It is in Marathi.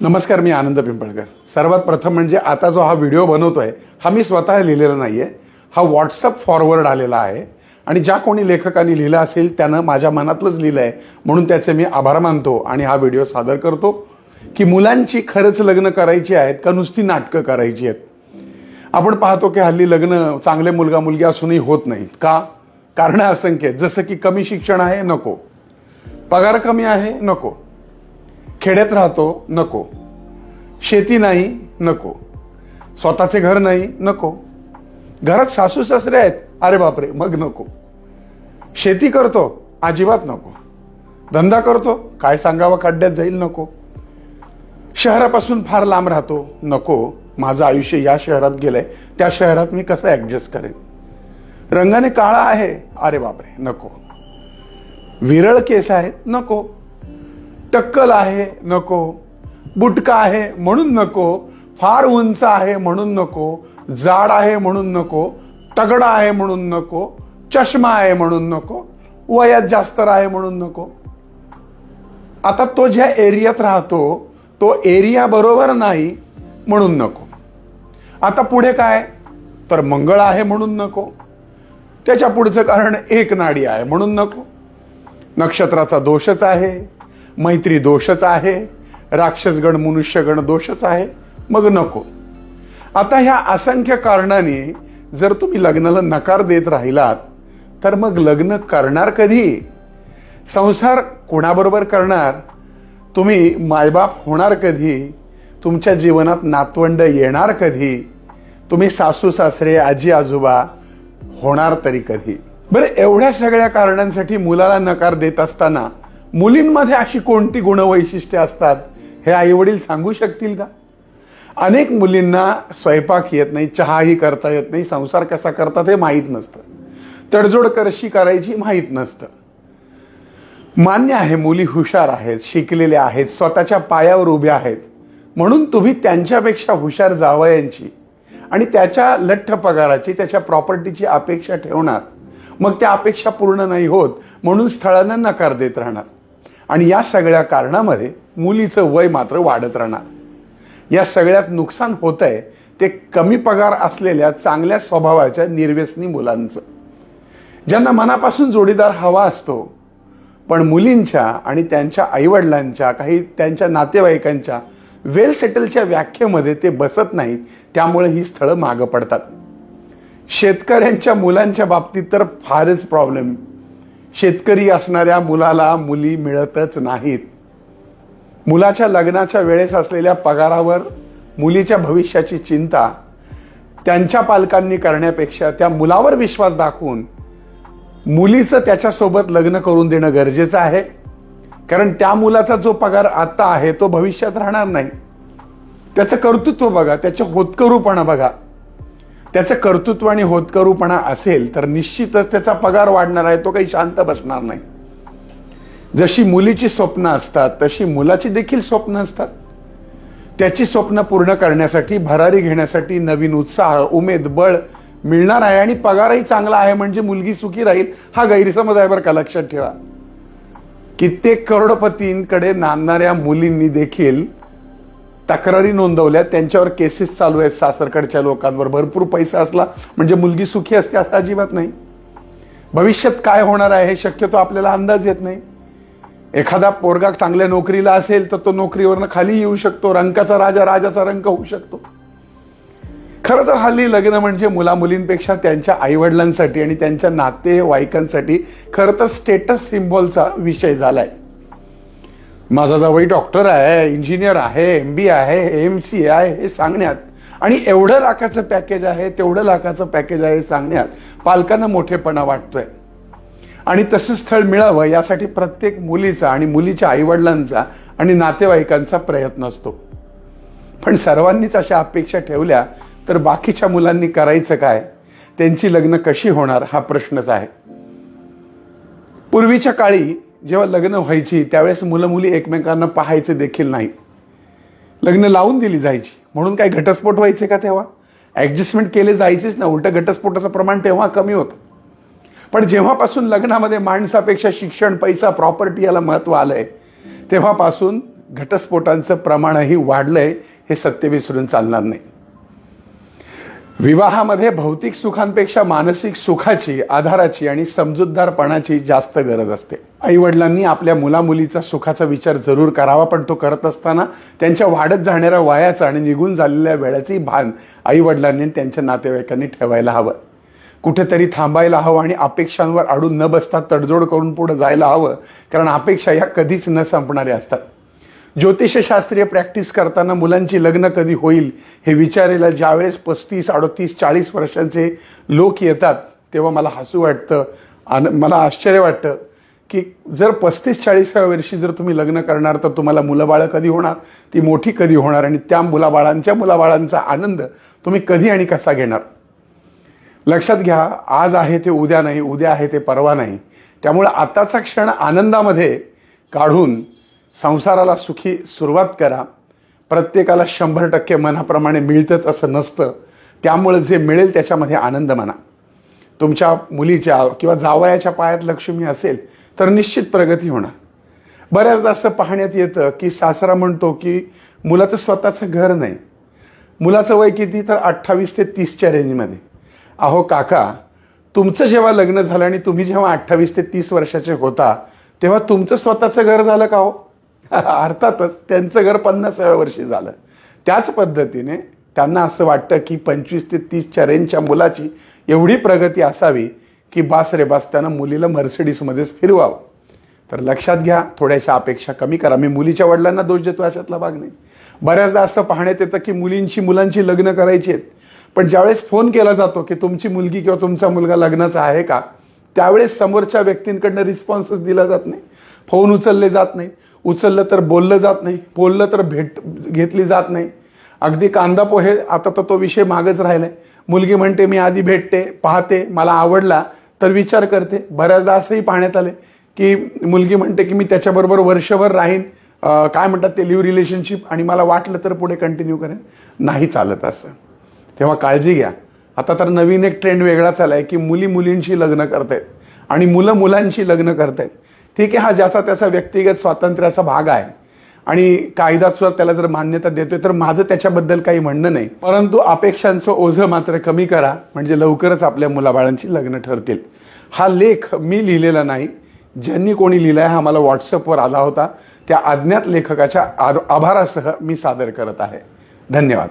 नमस्कार, मी आनंद पिंपळकर. सर्वात प्रथम म्हणजे आता जो हा व्हिडिओ बनवतोय हा मी स्वतः लिहिलेला नाही आहे. हा व्हॉट्सअप फॉरवर्ड आलेला आहे आणि ज्या कोणी लेखकांनी लिहिलं असेल त्यानं माझ्या मनातलंच लिहिलं आहे, म्हणून त्याचे मी आभार मानतो आणि हा व्हिडिओ सादर करतो की मुलांची खरंच लग्न करायची आहेत का नुसती नाटकं करायची आहेत. आपण पाहतो की हल्ली लग्न चांगले मुलगा मुलगी असूनही होत नाहीत. का? कारणं असंख्य आहेत. जसं की कमी शिक्षण आहे, नको. पगार कमी आहे, नको. खेड्यात राहतो, नको. शेती नाही, नको. स्वतःचे घर नाही, नको. घरात सासू सासरे आहेत, अरे बापरे, मग नको. शेती करतो, अजिबात नको. धंदा करतो, काय सांगावं, खड्ड्यात जाईल, नको. शहरापासून फार लांब राहतो, नको. माझं आयुष्य या शहरात गेलंय, त्या शहरात मी कसं ऍडजस्ट करेन. रंगाने काळा आहे, अरे बापरे, नको. विरळ केस आहेत, नको. टक्कल आहे, नको. बुटका आहे म्हणून नको. फार उंच आहे म्हणून नको. जाड आहे म्हणून नको. तगडा आहे म्हणून नको. चष्मा आहे म्हणून नको. वयात जास्त आहे म्हणून नको. आता तो ज्या एरियात राहतो तो एरिया बरोबर नाही म्हणून नको. आता पुढे काय, तर मंगळ आहे म्हणून नको. त्याच्या पुढचं कारण एक नाडी आहे म्हणून नको. नक्षत्राचा दोषच आहे, मैत्री दोषच आहे, राक्षसगण मनुष्यगण दोषच आहे, मग नको. आता ह्या असंख्य कारणांनी जर तुम्ही लग्नाला नकार देत राहिलात तर मग लग्न करणार कधी? संसार कोणाबरोबर करणार? तुम्ही मायबाप होणार कधी? तुमच्या जीवनात नातवंड येणार कधी? तुम्ही सासू सासरे आजी आजोबा होणार तरी कधी? बरं, एवढ्या सगळ्या कारणांसाठी मुलाला नकार देत असताना मुलींमध्ये अशी कोणती गुणवैशिष्ट्ये असतात हे आईवडील सांगू शकतील का? अनेक मुलींना स्वयंपाक येत नाही, चहाही करता येत नाही, संसार कसा करतात हे माहीत नसतं, तडजोड कशी करायची माहीत नसतं. मान्य आहे, मुली हुशार आहेत, शिकलेल्या आहेत, स्वतःच्या पायावर उभ्या आहेत, म्हणून तुम्ही त्यांच्यापेक्षा हुशार जावयांची आणि त्याच्या लठ्ठ पगाराची, त्याच्या प्रॉपर्टीची अपेक्षा ठेवणार. मग त्या अपेक्षा पूर्ण नाही होत म्हणून स्थळांना नकार देत राहणार आणि या सगळ्या कारणामध्ये मुलीचं वय मात्र वाढत राहणार. या सगळ्यात नुकसान होत आहे ते कमी पगार असलेल्या चांगल्या स्वभावाच्या निर्व्यसनी मुलांचं, ज्यांना मनापासून जोडीदार हवा असतो पण मुलींच्या आणि त्यांच्या आईवडिलांच्या, काही त्यांच्या नातेवाईकांच्या वेल सेटलच्या व्याख्येमध्ये ते बसत नाहीत, त्यामुळे ही स्थळं मागं पडतात. शेतकऱ्यांच्या मुलांच्या बाबतीत तर फारच प्रॉब्लेम. शेतकरी असणाऱ्या मुलाला मुली मिळतच नाहीत. मुलाच्या लग्नाच्या वेळेस असलेल्या पगारावर मुलीच्या भविष्याची चिंता त्यांच्या पालकांनी करण्यापेक्षा त्या मुलावर विश्वास दाखवून मुलीचं त्याच्यासोबत लग्न करून देणं गरजेचं आहे. कारण त्या मुलाचा जो पगार आता आहे तो भविष्यात राहणार नाही. त्याचं कर्तृत्व बघा, त्याचे होतकरूपणा बघा. त्याचं कर्तृत्व आणि होतकरूपणा असेल तर निश्चितच त्याचा पगार वाढणार आहे, तो काही शांत बसणार नाही. जशी मुलीची स्वप्न असतात तशी मुलाची देखील स्वप्न असतात. त्याची स्वप्न पूर्ण करण्यासाठी, भरारी घेण्यासाठी नवीन उत्साह, उमेद, बळ मिळणार आहे आणि पगारही चांगला आहे म्हणजे मुलगी सुखी राहील हा गैरसमज आहे बरं का, लक्षात ठेवा. कित्येक करोडपतींकडे नांदणाऱ्या मुलींनी देखील तक्रारी नोंदवल्या, त्यांच्यावर केसेस चालू आहेत सासरकडच्या लोकांवर. भरपूर पैसा असला म्हणजे मुलगी सुखी असते असं अजिबात नाही. भविष्यात काय होणार आहे हे शक्यतो आपल्याला अंदाज येत नाही. एखादा पोरगा चांगल्या नोकरीला असेल तर तो नोकरीवरनं खाली येऊ शकतो, रंकाचा राजा राजाचा रंक होऊ शकतो. खरं तर हल्ली लग्न म्हणजे मुला मुलींपेक्षा त्यांच्या आईवडिलांसाठी आणि त्यांच्या नातेवाईकांसाठी खरं तर स्टेटस सिम्बॉलचा विषय झालाय. माझा जावई डॉक्टर आहे, इंजिनियर आहे, MBA आहे, AMC आहे हे सांगण्यात आणि एवढं लाखाचं पॅकेज आहे, तेवढं लाखाचं पॅकेज आहे सांगण्यात पालकांना मोठेपणा वाटतोय. आणि तसं स्थळ मिळावं यासाठी प्रत्येक मुलीचा आणि मुलीच्या आईवडिलांचा आणि नातेवाईकांचा प्रयत्न असतो. पण सर्वांनीच अशा अपेक्षा ठेवल्या तर बाकीच्या मुलांनी करायचं काय? त्यांची लग्न कशी होणार हा प्रश्नच आहे. पूर्वीच्या काळी जेव्हा लग्न व्हायची त्यावेळेस मुलं मुली एकमेकांना पाहायचे देखील नाही, लग्न लावून दिली जायची. म्हणून काय घटस्फोट व्हायचे का? तेव्हा ऍडजस्टमेंट केले जायचेच ना. उलट घटस्फोटाचं प्रमाण तेव्हा कमी होतं. पण जेव्हापासून लग्नामध्ये माणसापेक्षा शिक्षण, पैसा, प्रॉपर्टी याला महत्त्व आलंय तेव्हापासून घटस्फोटांचं प्रमाणही वाढलंय, हे सत्य विसरून चालणार नाही. विवाहामध्ये भौतिक सुखांपेक्षा मानसिक सुखाची, आधाराची आणि समजूतदारपणाची जास्त गरज असते. आईवडिलांनी आपल्या मुलामुलीचा सुखाचा विचार जरूर करावा, पण तो करत असताना त्यांच्या वाढत जाणाऱ्या वयाचा आणि निघून झालेल्या वेळाचंही भान आईवडिलांनी त्यांच्या नातेवाईकांनी ठेवायला हवं. कुठेतरी थांबायला हवं आणि अपेक्षांवर अडून न बसता तडजोड करून पुढे जायला हवं, कारण अपेक्षा ह्या कधीच न संपणाऱ्या असतात. ज्योतिषशास्त्रीय प्रॅक्टिस करताना मुलांची लग्न कधी होईल हे विचारायला ज्यावेळेस 35, 38, 40 वर्षांचे लोक येतात, तेव्हा मला हसू वाटतं आणि मला आश्चर्य वाटतं की जर 35-40व्या वर्षी जर तुम्ही लग्न करणार तर तुम्हाला मुलंबाळं कधी होणार, ती मोठी कधी होणार आणि त्या मुलाबाळांचा आनंद तुम्ही कधी आणि कसा घेणार. लक्षात घ्या, आज आहे ते उद्या नाही, उद्या आहे ते परवा नाही. त्यामुळे आताचा क्षण आनंदामध्ये काढून संसाराला सुखी सुरुवात करा. प्रत्येकाला 100% मनाप्रमाणे मिळतंच असं नसतं, त्यामुळे जे मिळेल त्याच्यामध्ये आनंद माना. तुमच्या मुलीच्या किंवा जावयाच्या पायात लक्ष्मी असेल तर निश्चित प्रगती होणार. बऱ्याचदा असं पाहण्यात येतं की सासरा म्हणतो की मुलाचं स्वतःचं घर नाही. मुलाचं वय किती, तर 28 ते 30च्या रेंजमध्ये. अहो काका, तुमचं जेव्हा लग्न झालं आणि तुम्ही जेव्हा 28 ते 30 वर्षाचे होता तेव्हा तुमचं स्वतःचं घर झालं का हो? अर्थातच त्यांचं घर 50व्या वर्षी झालं. त्याच पद्धतीने त्यांना असं वाटतं की 25 ते 30च्या रेंजच्या मुलाची एवढी प्रगती असावी की बास रे बास, त्यानं मुलीला मर्सिडीजमध्येच फिरवावं. तर लक्षात घ्या, थोड्याशा अपेक्षा कमी करा. मी मुलीच्या वडिलांना दोष देतो अशातला भाग नाही. बऱ्याचदा असं पाहण्यात येतं की मुलांची लग्न करायची आहेत, पण ज्यावेळेस फोन केला जातो की तुमची मुलगी किंवा तुमचा मुलगा लग्नाचा आहे का, त्यावेळेस समोरच्या व्यक्तींकडनं रिस्पॉन्सच दिला जात नाही. फोन उचलले जात नाही, उचललं तर बोललं जात नाही, बोललं तर भेट घेतली जात नाही. अगदी कांदा पोहे आता तर तो विषय मागच राहिलाय. मुलगी म्हणते मी आधी भेटते, पाहते, मला आवडला तर विचार करते. बऱ्याचदा असंही पाहण्यात आले की मुलगी म्हणते की मी त्याच्याबरोबर वर्षभर राहीन, काय म्हणतात ते, लिव्ह रिलेशनशिप, आणि मला वाटलं तर पुढे कंटिन्यू करेन. नाही चालत असं. तेव्हा काळजी घ्या. आता तर नवीन एक ट्रेंड वेगळा चाललाय की मुलींशी लग्न करतायत आणि मुलांशी लग्न करतायत. ठीक आहे, हा ज्याचा त्याचा व्यक्तिगत स्वातंत्र्याचा भाग आहे आणि कायदा सुद्धा त्याला जर मान्यता देतोय, तर माझं त्याच्याबद्दल काही म्हणणं नाही. परंतु अपेक्षांचं ओझं मात्र कमी करा, म्हणजे लवकरच आपल्या मुलाबाळांची लग्न ठरतील. हा लेख मी लिहिलेला नाही, ज्यांनी कोणी लिहिलाय हा मला व्हॉट्सअपवर आला होता, त्या अज्ञात लेखकाच्या आभारासह मी सादर करत आहे. धन्यवाद.